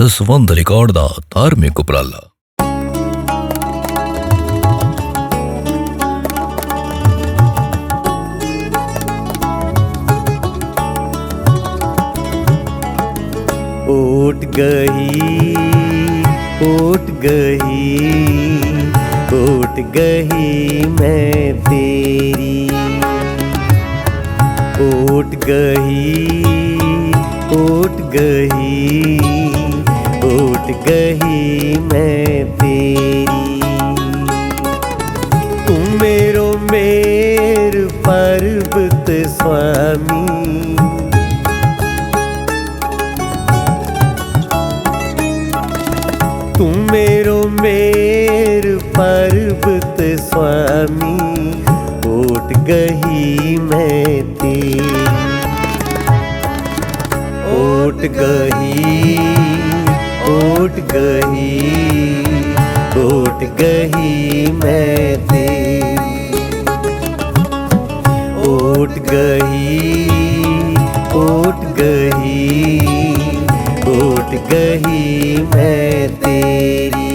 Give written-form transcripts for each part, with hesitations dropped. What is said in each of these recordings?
ਦਸਵੰਧ ਰਿਕਾਰਡ ਦਾ ਧਾਰਮਿਕ ਉਪਰਾਲਾ। उठ गई, उठ गई, उठ गई मैं तेरी। उठ गई, उठ गई, उठ गई मैं तेरी। तुम मेरो मेर पर्वत स्वामी, तुम मेरो मेर पर्वत स्वामी। उठ गई मैं तेरी। उठ गई, उठ गई, उठ गई मैं तेरी। उठ गई, उठ गई, उठ गई मैं तेरी।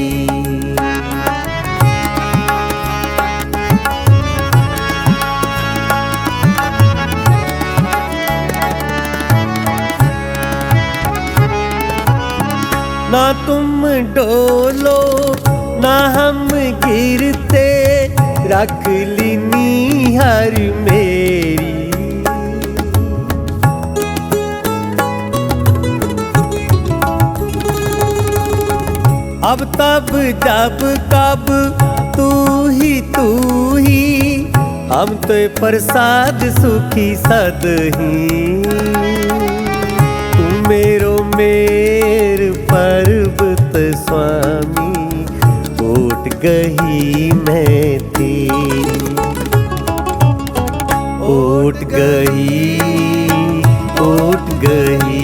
ना तुम डोलो ना हम गिरते, रख लीनी हर मेरी। अब तब जब कब तू ही हम तो प्रसाद सुखी सदही। तू मेरो मेर पर्वत स्वामी। उठ गई मैं तेरी। उठ गई, उठ गई,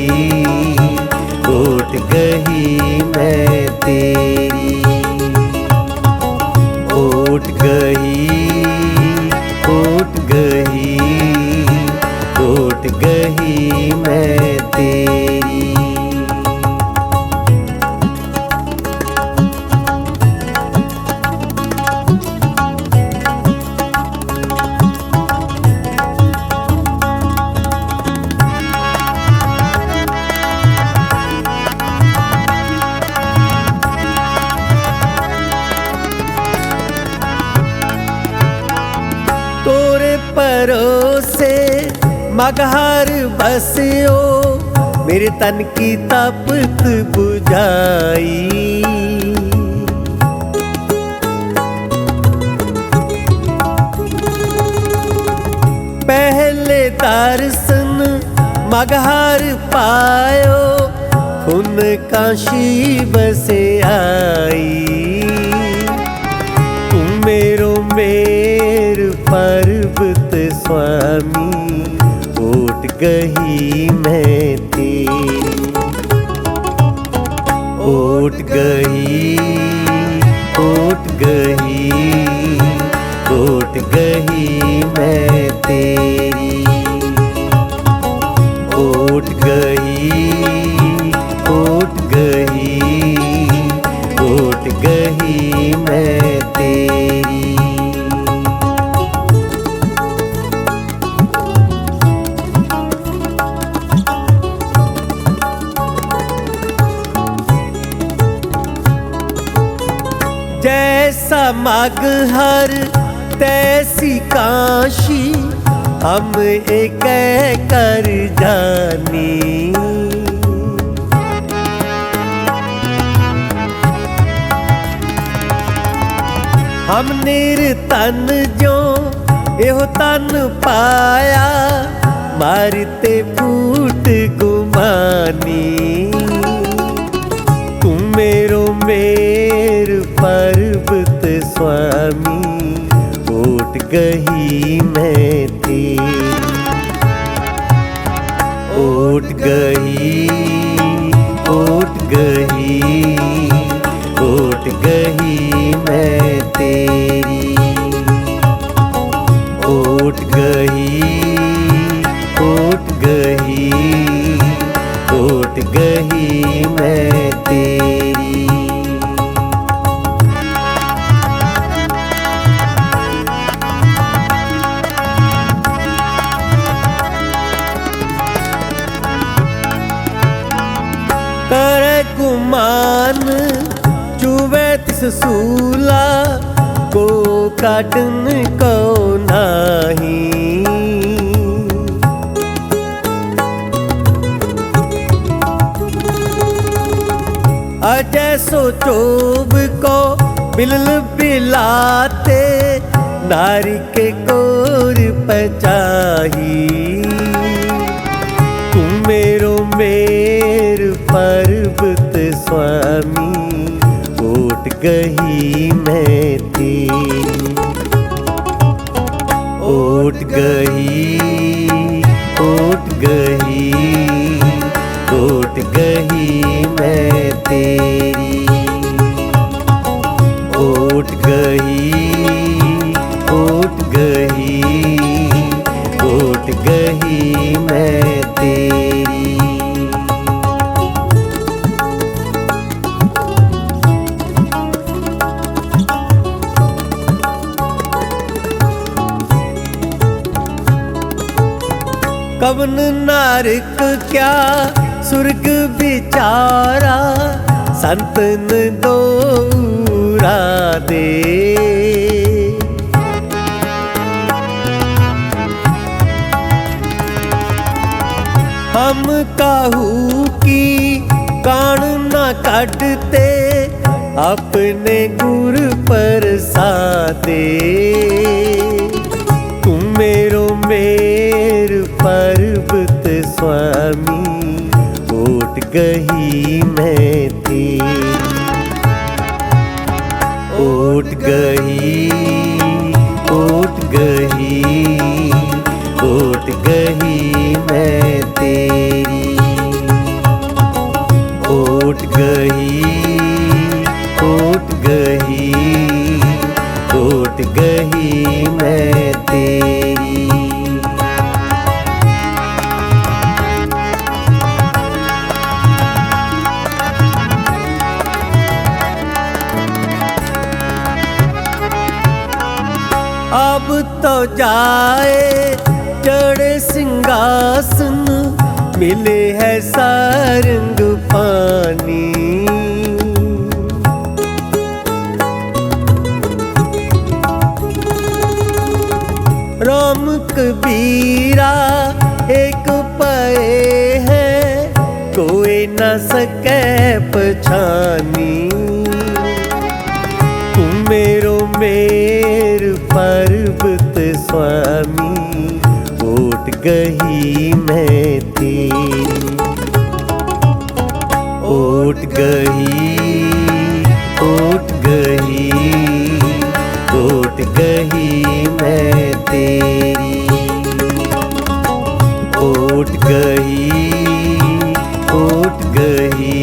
उठ गई मैं तेरी। उठ गई, उठ गई, उठ गई मैं तेरी। तोरे परोसे मगहर बसियो, मेरे तन की तपत बुझाई। पहले दर्शन मगहर पायो, खून काशी बसे आई। तुम मेरो मेर पर्वत स्वामी। उठ गई मैं तेरी। उठ गई, उठ गई, उठ गई मैं तेरी। उठ गई, उठ गई, उठ गई मैं तेरी। जैसा मगहर तैसी काशी, हम एक कर जानी। हम निर्तन जो एहो तन पाया, मारते फूट गुमानी। तुम मेरो मेर पर्वत स्वामी। उठ गई मैं तेरी। उठ गई, उठ गई, उठ गई मैं तेरी। उठ गई, उठ गई, उठ गई मैं तेरी। गुमान चुवे तिस सूला को काटन को नाही। अजय सो चोब को बिलल बिलाते नारी के कोर पचाही। तुम मेरो मेर पर्वत स्वामी ओट गही मैं तेरी। ओट गही ओट गही ओट गही मैं तेरी। ओट गही ओट गही ओट गही मैं तेरी। कवन नारक क्या सुर्ग बिचारा संतन दोरा दे। हम काहू की कान न काटते अपने गुर पर सादे। तुम मेरो मेर पर्वत स्वामी ओट गही मैं तेरी। ओट गही ओट गही ओट गही मैं तेरी। ओट गही ओट गही ओट गही मैं तेरी। अब तो जाए चढ़े सिंहासन मिले है सारंग पानी। राम कबीरा एक पाए है कोई न सके पछानी। तुम मेरो मेर पर्वत स्वामी ओट गही मैं तेरी। ओट गही ओट गही ओट गही मैं तेरी। ओट गही ओट गही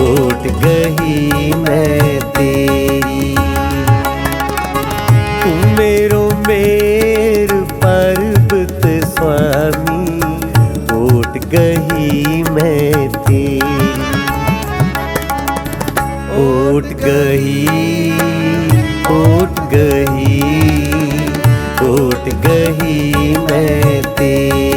ओट गही मैं तेरी। तुम मेरो मेर पर्वत स्वामी ओट गही मैं तेरी। ओट गही ओट गही ओट गही मैं तेरी।